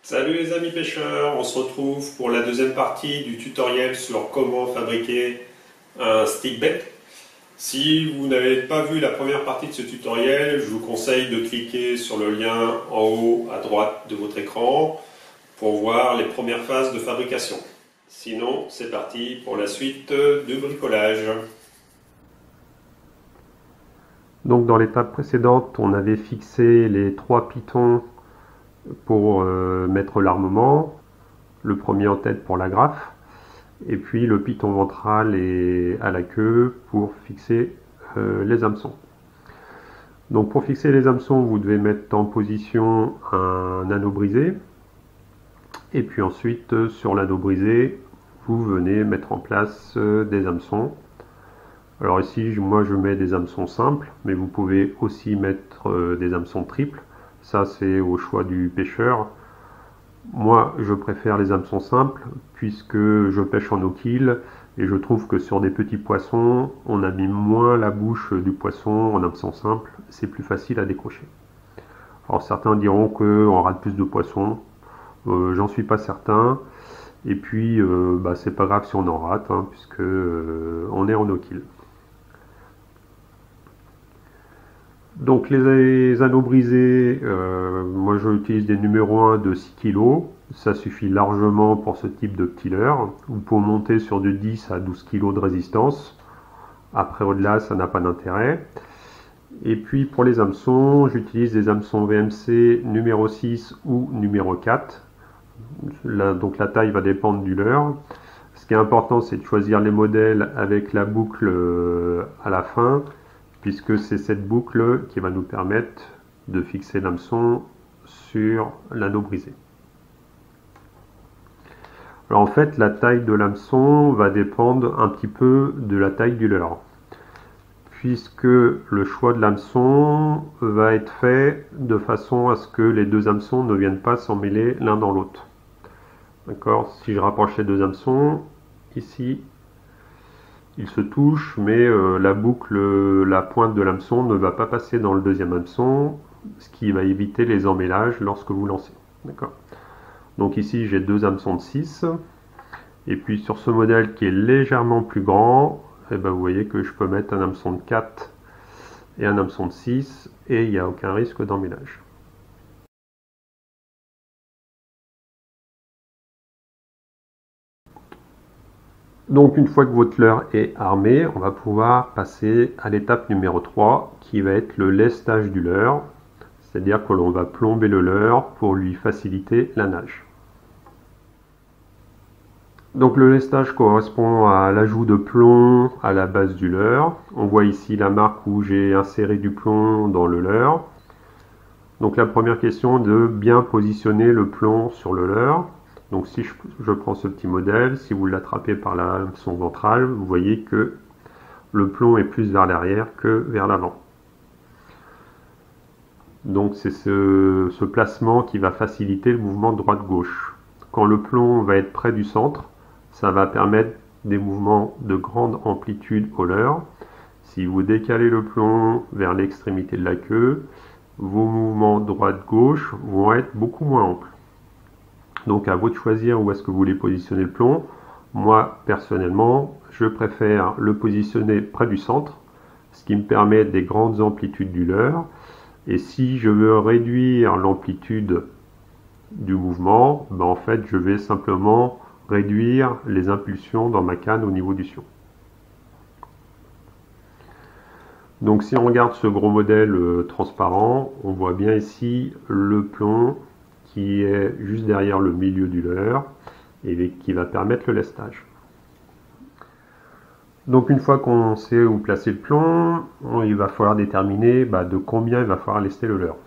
Salut les amis pêcheurs, on se retrouve pour la deuxième partie du tutoriel sur comment fabriquer un stick bait. Si vous n'avez pas vu la première partie de ce tutoriel, je vous conseille de cliquer sur le lien en haut à droite de votre écran pour voir les premières phases de fabrication. Sinon, c'est parti pour la suite du bricolage. Donc dans l'étape précédente, on avait fixé les 3 pitons pour mettre l'armement, le premier en tête pour l'agrafe, et puis le piton ventral et à la queue pour fixer les hameçons. Donc pour fixer les hameçons, vous devez mettre en position un anneau brisé, et puis ensuite sur l'anneau brisé, vous venez mettre en place des hameçons. Alors ici, moi je mets des hameçons simples, mais vous pouvez aussi mettre des hameçons triples. Ça c'est au choix du pêcheur. Moi je préfère les hameçons simples puisque je pêche en eau-kill et je trouve que sur des petits poissons, on abîme moins la bouche du poisson en hameçon simple, c'est plus facile à décrocher. Alors certains diront qu'on rate plus de poissons, j'en suis pas certain. Et puis c'est pas grave si on en rate, puisque on est en eau-kill. Donc les anneaux brisés, moi j'utilise des numéros 1 de 6 kg, ça suffit largement pour ce type de petit leurre. Vous pouvez monter sur de 10 à 12 kg de résistance, après au-delà ça n'a pas d'intérêt. Et puis pour les hameçons, j'utilise des hameçons VMC numéro 6 ou numéro 4. Donc la taille va dépendre du leurre. Ce qui est important, c'est de choisir les modèles avec la boucle à la fin, puisque c'est cette boucle qui va nous permettre de fixer l'hameçon sur l'anneau brisé. Alors en fait, la taille de l'hameçon va dépendre un petit peu de la taille du leurre, puisque le choix de l'hameçon va être fait de façon à ce que les deux hameçons ne viennent pas s'emmêler l'un dans l'autre. D'accord ? Si je rapproche les deux hameçons, ici, ils se touchent, mais la boucle, la pointe de l'hameçon ne va pas passer dans le deuxième hameçon, ce qui va éviter les emmêlages lorsque vous lancez. D'accord ? Donc ici, j'ai deux hameçons de 6. Et puis sur ce modèle qui est légèrement plus grand, vous voyez que je peux mettre un hameçon de 4 et un hameçon de 6, et il n'y a aucun risque d'emmêlage. Donc une fois que votre leurre est armé, on va pouvoir passer à l'étape numéro 3 qui va être le lestage du leurre, c'est-à-dire que l'on va plomber le leurre pour lui faciliter la nage. Donc le lestage correspond à l'ajout de plomb à la base du leurre. On voit ici la marque où j'ai inséré du plomb dans le leurre. Donc la première question est de bien positionner le plomb sur le leurre. Donc si je prends ce petit modèle, si vous l'attrapez par la hameçon ventrale, vous voyez que le plomb est plus vers l'arrière que vers l'avant. Donc c'est ce placement qui va faciliter le mouvement droite-gauche. Quand le plomb va être près du centre, ça va permettre des mouvements de grande amplitude au leurre. Si vous décalez le plomb vers l'extrémité de la queue, vos mouvements droite-gauche vont être beaucoup moins amples. Donc à vous de choisir où est-ce que vous voulez positionner le plomb. Moi, personnellement, je préfère le positionner près du centre, ce qui me permet des grandes amplitudes du leurre. Et si je veux réduire l'amplitude du mouvement, en fait, je vais simplement réduire les impulsions dans ma canne au niveau du sion. Donc si on regarde ce gros modèle transparent, on voit bien ici le plomb qui est juste derrière le milieu du leurre et qui va permettre le lestage. Donc une fois qu'on sait où placer le plomb, il va falloir déterminer de combien il va falloir lester le leurre.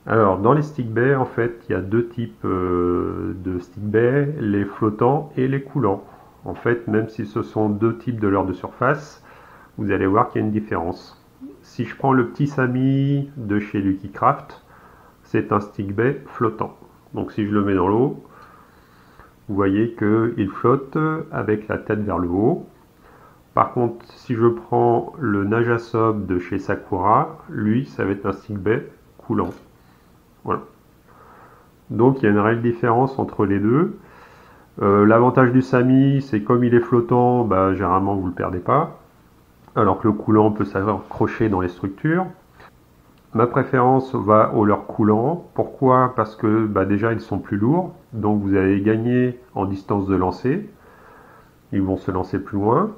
Alors dans les stick baits, en fait, il y a deux types de stick baits, les flottants et les coulants. En fait, même si ce sont deux types de leurres de surface, vous allez voir qu'il y a une différence. Si je prends le petit Samy de chez Lucky Craft, c'est un stick bait flottant. Donc si je le mets dans l'eau, vous voyez qu'il flotte avec la tête vers le haut. Par contre, si je prends le Najasob de chez Sakura, lui, ça va être un stick bait coulant. Voilà. Donc il y a une réelle différence entre les deux. L'avantage du SAMI, c'est comme il est flottant, bah, généralement vous ne le perdez pas, alors que le coulant peut s'accrocher dans les structures. Ma préférence va au leurre coulant. Pourquoi? Parce que bah, déjà ils sont plus lourds, donc vous allez gagner en distance de lancer. Ils vont se lancer plus loin.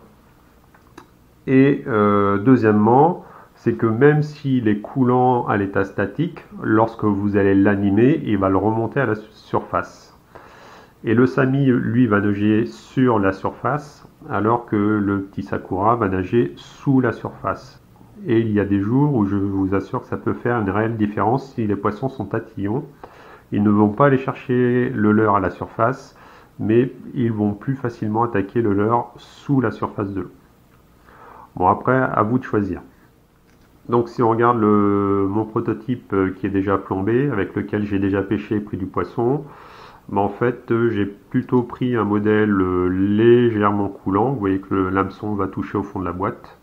Et deuxièmement, c'est que même s'il est coulant à l'état statique, lorsque vous allez l'animer, il va le remonter à la surface. Et le Sami, lui, va nager sur la surface, alors que le petit Sakura va nager sous la surface. Et il y a des jours où je vous assure que ça peut faire une réelle différence si les poissons sont tatillons. Ils ne vont pas aller chercher le leurre à la surface, mais ils vont plus facilement attaquer le leurre sous la surface de l'eau. Bon, après, à vous de choisir. Donc si on regarde mon prototype qui est déjà plombé, avec lequel j'ai déjà pêché et pris du poisson, en fait j'ai plutôt pris un modèle légèrement coulant. Vous voyez que l'hameçon va toucher au fond de la boîte.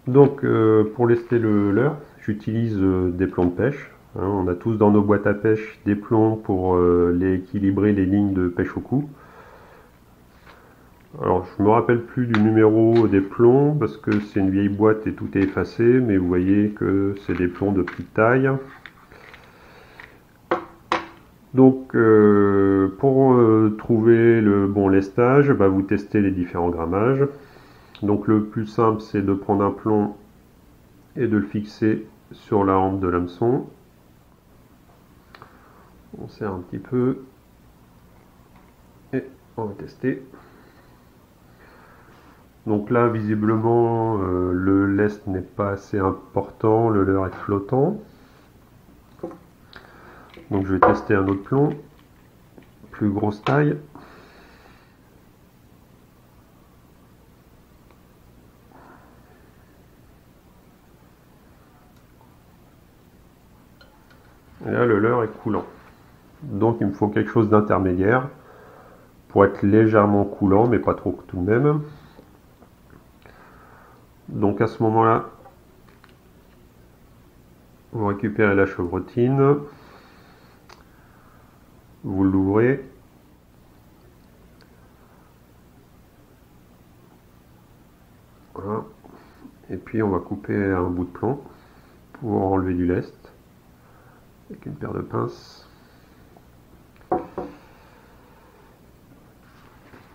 Donc pour lester le leurre, j'utilise des plombs de pêche. On a tous dans nos boîtes à pêche des plombs pour équilibrer les lignes de pêche au cou. Alors je me rappelle plus du numéro des plombs parce que c'est une vieille boîte et tout est effacé, mais vous voyez que c'est des plombs de petite taille. Donc pour trouver le bon lestage, bah, vous testez les différents grammages. Donc le plus simple c'est de prendre un plomb et de le fixer sur la hampe de l'hameçon. On serre un petit peu et on va tester. Donc là, visiblement, le lest n'est pas assez important, le leurre est flottant. Donc je vais tester un autre plomb, plus grosse taille. Et là, le leurre est coulant. Donc il me faut quelque chose d'intermédiaire pour être légèrement coulant, mais pas trop tout de même. Donc à ce moment-là, vous récupérez la chevrotine, vous l'ouvrez, voilà. Et puis on va couper un bout de plomb pour enlever du lest avec une paire de pinces.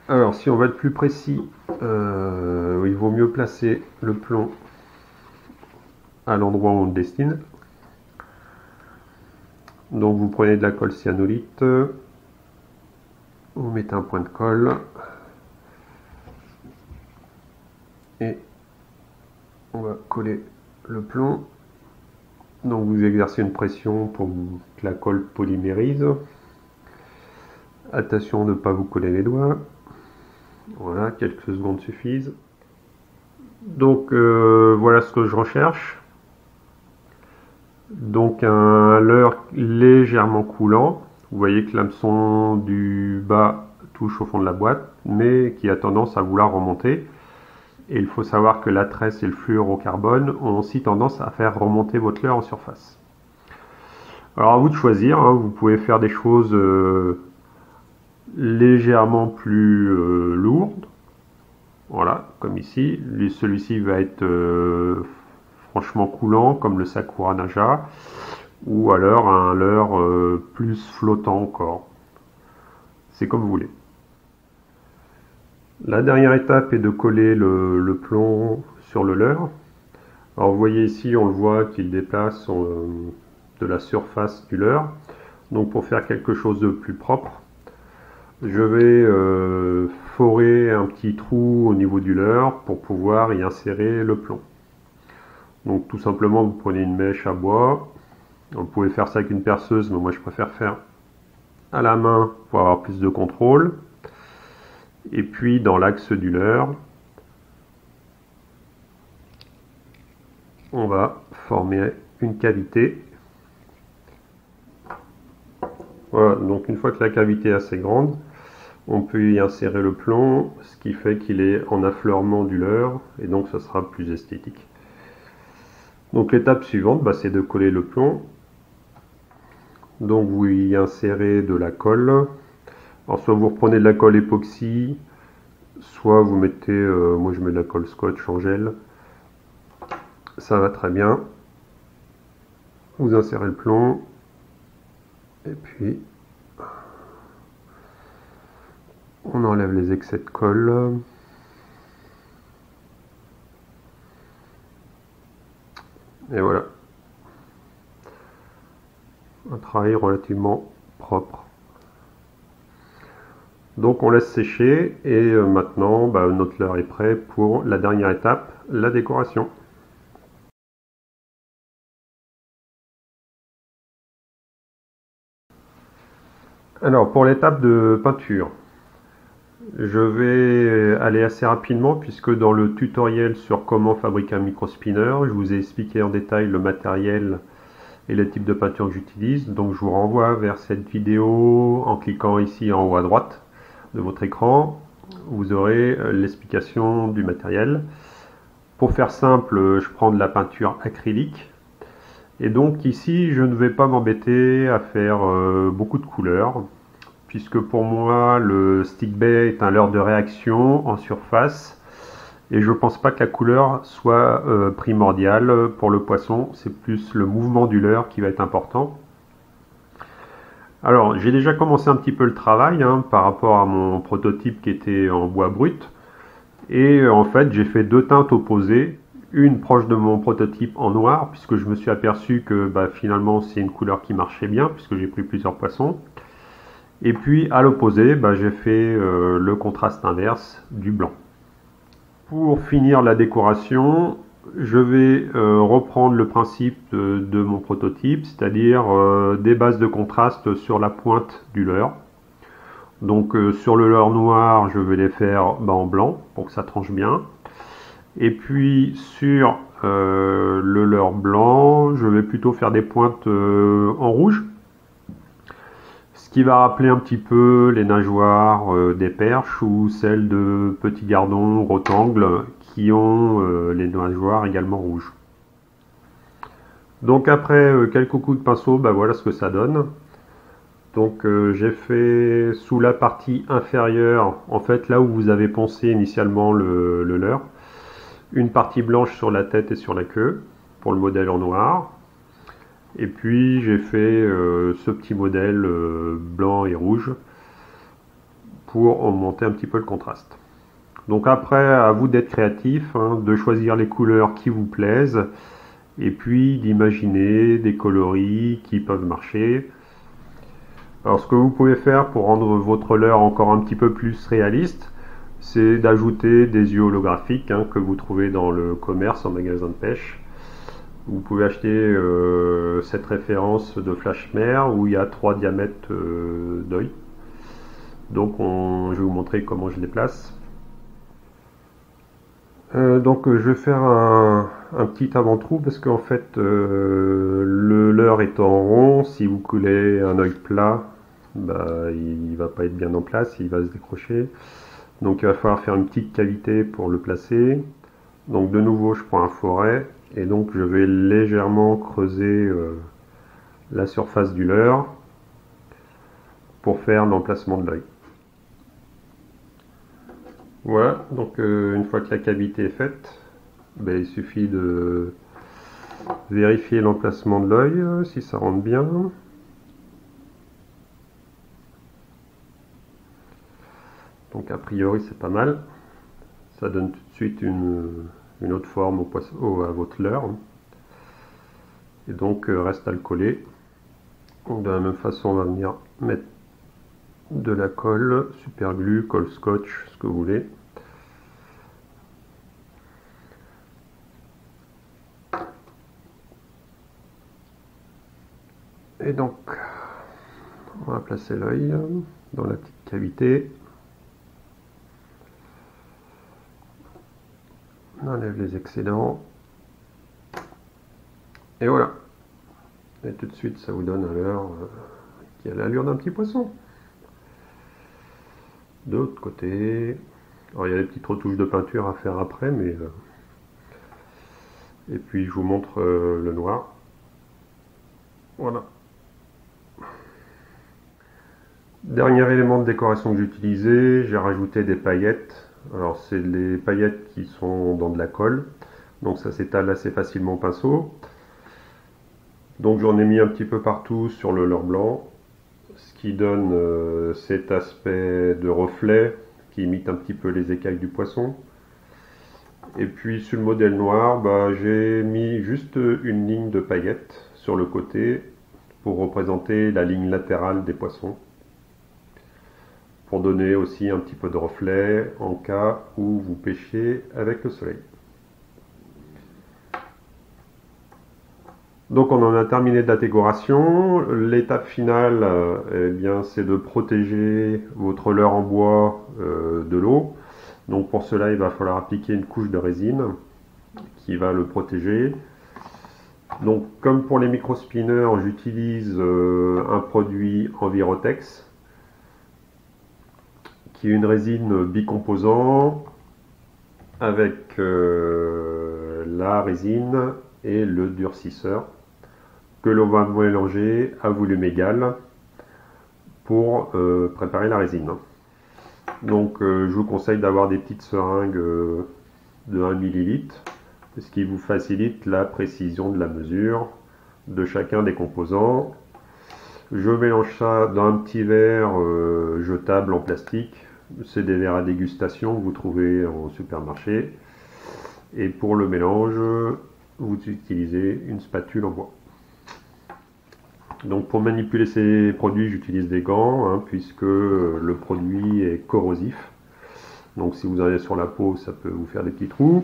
Alors si on va être plus précis, il vaut mieux placer le plomb à l'endroit où on le destine. Donc vous prenez de la colle cyanolite, vous mettez un point de colle et on va coller le plomb. Donc vous exercez une pression pour que la colle polymérise. Attention de ne pas vous coller les doigts. Voilà, quelques secondes suffisent. Donc voilà ce que je recherche. Donc un leurre légèrement coulant. Vous voyez que l'hameçon du bas touche au fond de la boîte, mais qui a tendance à vouloir remonter. Et il faut savoir que la tresse et le fluorocarbone ont aussi tendance à faire remonter votre leurre en surface. Alors à vous de choisir, hein, vous pouvez faire des choses légèrement plus lourdes. Voilà, comme ici. Celui-ci va être franchement coulant, comme le Sakura Naja, ou alors un leurre plus flottant encore. C'est comme vous voulez. La dernière étape est de coller le plomb sur le leurre. Alors vous voyez ici, on le voit qu'il déplace de la surface du leurre. Donc pour faire quelque chose de plus propre, je vais forer un petit trou au niveau du leurre pour pouvoir y insérer le plomb. Donc tout simplement, vous prenez une mèche à bois. Vous pouvez faire ça avec une perceuse, mais moi je préfère faire à la main pour avoir plus de contrôle. Et puis dans l'axe du leurre, on va former une cavité. Voilà, donc une fois que la cavité est assez grande, on peut y insérer le plomb, ce qui fait qu'il est en affleurement du leurre, et donc ça sera plus esthétique. Donc l'étape suivante, bah, c'est de coller le plomb. Donc vous y insérez de la colle. Alors soit vous reprenez de la colle époxy, soit vous mettez, moi je mets de la colle scotch en gel. Ça va très bien. Vous insérez le plomb. Et puis on enlève les excès de colle. Et voilà. Un travail relativement propre. Donc on laisse sécher et maintenant bah, notre leurre est prêt pour la dernière étape, la décoration. Alors pour l'étape de peinture, je vais aller assez rapidement puisque dans le tutoriel sur comment fabriquer un microspinner, je vous ai expliqué en détail le matériel et les types de peinture que j'utilise. Donc je vous renvoie vers cette vidéo en cliquant ici en haut à droite de votre écran. Vous aurez l'explication du matériel. Pour faire simple, je prends de la peinture acrylique. Et donc ici, je ne vais pas m'embêter à faire beaucoup de couleurs, puisque pour moi, le stick bay est un leurre de réaction en surface. Et je ne pense pas que la couleur soit primordiale pour le poisson, c'est plus le mouvement du leurre qui va être important. Alors, j'ai déjà commencé un petit peu le travail par rapport à mon prototype qui était en bois brut. Et en fait, j'ai fait deux teintes opposées. Une proche de mon prototype en noir, puisque je me suis aperçu que finalement c'est une couleur qui marchait bien, puisque j'ai pris plusieurs poissons. Et puis à l'opposé, j'ai fait le contraste inverse du blanc. Pour finir la décoration, je vais reprendre le principe de mon prototype, c'est-à-dire des bases de contraste sur la pointe du leurre. Donc sur le leurre noir, je vais les faire en blanc pour que ça tranche bien. Et puis sur le leurre blanc, je vais plutôt faire des pointes en rouge. Ce qui va rappeler un petit peu les nageoires des perches ou celles de petits gardons rotangles qui ont les nageoires également rouges. Donc après quelques coups de pinceau, voilà ce que ça donne. Donc j'ai fait sous la partie inférieure, en fait là où vous avez poncé initialement le leurre, une partie blanche sur la tête et sur la queue pour le modèle en noir. Et puis j'ai fait ce petit modèle blanc et rouge pour augmenter un petit peu le contraste. Donc après, à vous d'être créatif, de choisir les couleurs qui vous plaisent et puis d'imaginer des coloris qui peuvent marcher. Alors ce que vous pouvez faire pour rendre votre leurre encore un petit peu plus réaliste, c'est d'ajouter des yeux holographiques que vous trouvez dans le commerce en magasin de pêche. Vous pouvez acheter cette référence de Flashmer où il y a 3 diamètres d'œil. Donc je vais vous montrer comment je les place. Donc je vais faire un petit avant-trou parce qu'en fait le leurre étant rond, si vous coulez un œil plat, il ne va pas être bien en place, il va se décrocher. Donc il va falloir faire une petite cavité pour le placer. Donc de nouveau je prends un foret et donc je vais légèrement creuser la surface du leurre pour faire l'emplacement de l'œil. Voilà, donc une fois que la cavité est faite, il suffit de vérifier l'emplacement de l'œil, si ça rentre bien. Donc a priori c'est pas mal, ça donne tout de suite une autre forme à votre leurre. Et donc reste à le coller. Donc, de la même façon, on va venir mettre de la colle, super glue, colle scotch, ce que vous voulez. Et donc, on va placer l'œil dans la petite cavité. On enlève les excédents. Et voilà. Et tout de suite, ça vous donne un leurre qui a l'allure d'un petit poisson. De l'autre côté, alors il y a des petites retouches de peinture à faire après, mais Et puis je vous montre le noir. Voilà. Dernier élément de décoration que j'ai utilisé, j'ai rajouté des paillettes. Alors c'est les paillettes qui sont dans de la colle, donc ça s'étale assez facilement au pinceau. Donc j'en ai mis un petit peu partout sur le leurre blanc, ce qui donne cet aspect de reflet qui imite un petit peu les écailles du poisson. Et puis sur le modèle noir, j'ai mis juste une ligne de paillettes sur le côté pour représenter la ligne latérale des poissons, pour donner aussi un petit peu de reflet en cas où vous pêchez avec le soleil. Donc on en a terminé de la décoration. L'étape finale, c'est de protéger votre leurre en bois de l'eau. Donc pour cela, il va falloir appliquer une couche de résine qui va le protéger. Donc comme pour les micro-spinners, j'utilise un produit Envirotex qui est une résine bicomposant avec la résine et le durcisseur que l'on va mélanger à volume égal pour préparer la résine. Donc je vous conseille d'avoir des petites seringues de 1 ml, ce qui vous facilite la précision de la mesure de chacun des composants. Je mélange ça dans un petit verre jetable en plastique. C'est des verres à dégustation que vous trouvez en supermarché. Et pour le mélange, vous utilisez une spatule en bois. Donc pour manipuler ces produits, j'utilise des gants, puisque le produit est corrosif. Donc si vous en avez sur la peau, ça peut vous faire des petits trous.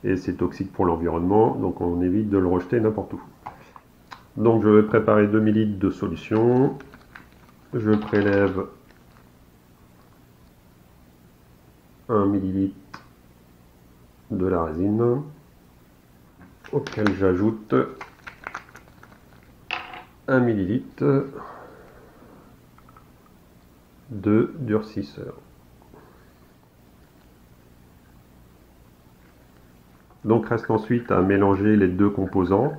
Et c'est toxique pour l'environnement, donc on évite de le rejeter n'importe où. Donc je vais préparer 2 ml de solution. Je prélève 1 ml de la résine, auquel j'ajoute 1 ml de durcisseur. Donc reste ensuite à mélanger les deux composants.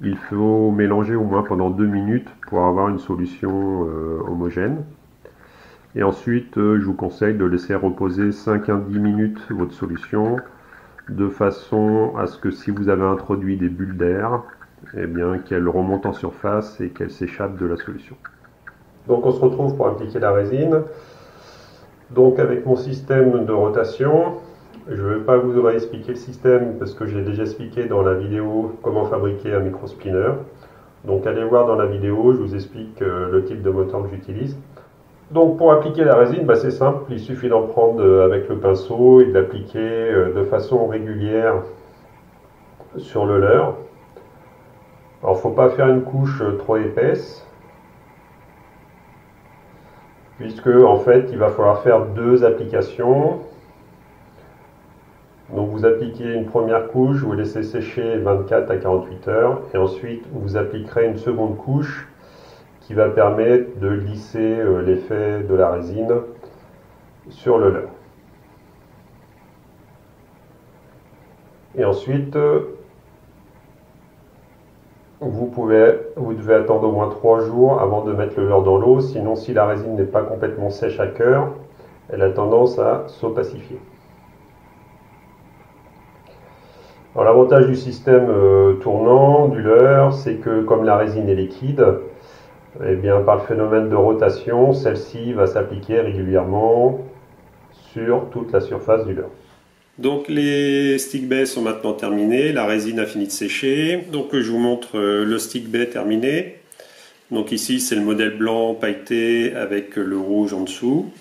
Il faut mélanger au moins pendant 2 minutes pour avoir une solution homogène. Et ensuite, je vous conseille de laisser reposer 5 à 10 minutes votre solution, de façon à ce que si vous avez introduit des bulles d'air, eh bien qu'elles remontent en surface et qu'elles s'échappent de la solution. Donc on se retrouve pour appliquer la résine. Donc avec mon système de rotation, je ne vais pas vous réexpliquer le système parce que j'ai déjà expliqué dans la vidéo comment fabriquer un micro-spinner. Donc allez voir dans la vidéo, je vous explique le type de moteur que j'utilise. Donc pour appliquer la résine, c'est simple, il suffit d'en prendre avec le pinceau et de l'appliquer de façon régulière sur le leurre. Alors il ne faut pas faire une couche trop épaisse, puisque en fait il va falloir faire 2 applications. Donc vous appliquez une première couche, vous laissez sécher 24 à 48 heures, et ensuite vous appliquerez une seconde couche qui va permettre de lisser l'effet de la résine sur le leurre. Et ensuite, vous devez attendre au moins 3 jours avant de mettre le leurre dans l'eau, sinon si la résine n'est pas complètement sèche à cœur, elle a tendance à s'opacifier. Alors l'avantage du système tournant du leurre, c'est que comme la résine est liquide, eh bien, par le phénomène de rotation, celle-ci va s'appliquer régulièrement sur toute la surface du leurre. Donc les stick baits sont maintenant terminés, la résine a fini de sécher. Donc je vous montre le stick bait terminé. Donc ici c'est le modèle blanc pailleté avec le rouge en dessous.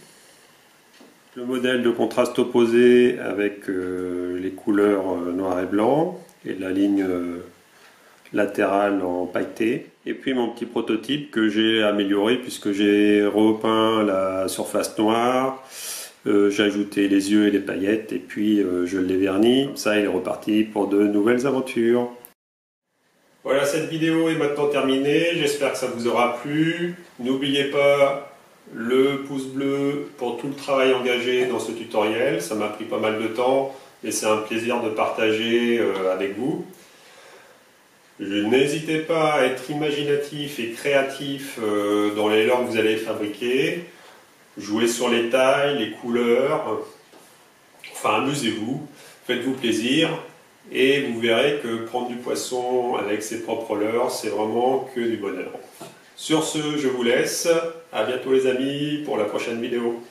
Le modèle de contraste opposé avec les couleurs noir et blanc et la ligne latérale en pailleté. Et puis mon petit prototype que j'ai amélioré puisque j'ai repeint la surface noire, j'ai ajouté les yeux et les paillettes et puis je l'ai verni. Ça, il est reparti pour de nouvelles aventures. Voilà, cette vidéo est maintenant terminée. J'espère que ça vous aura plu. N'oubliez pas le pouce bleu pour tout le travail engagé dans ce tutoriel. Ça m'a pris pas mal de temps. et c'est un plaisir de partager avec vous. N'hésitez pas à être imaginatif et créatif dans les leurres que vous allez fabriquer. Jouez sur les tailles, les couleurs, enfin amusez-vous, faites-vous plaisir et vous verrez que prendre du poisson avec ses propres leurres, c'est vraiment que du bonheur. Sur ce, je vous laisse. À bientôt les amis pour la prochaine vidéo.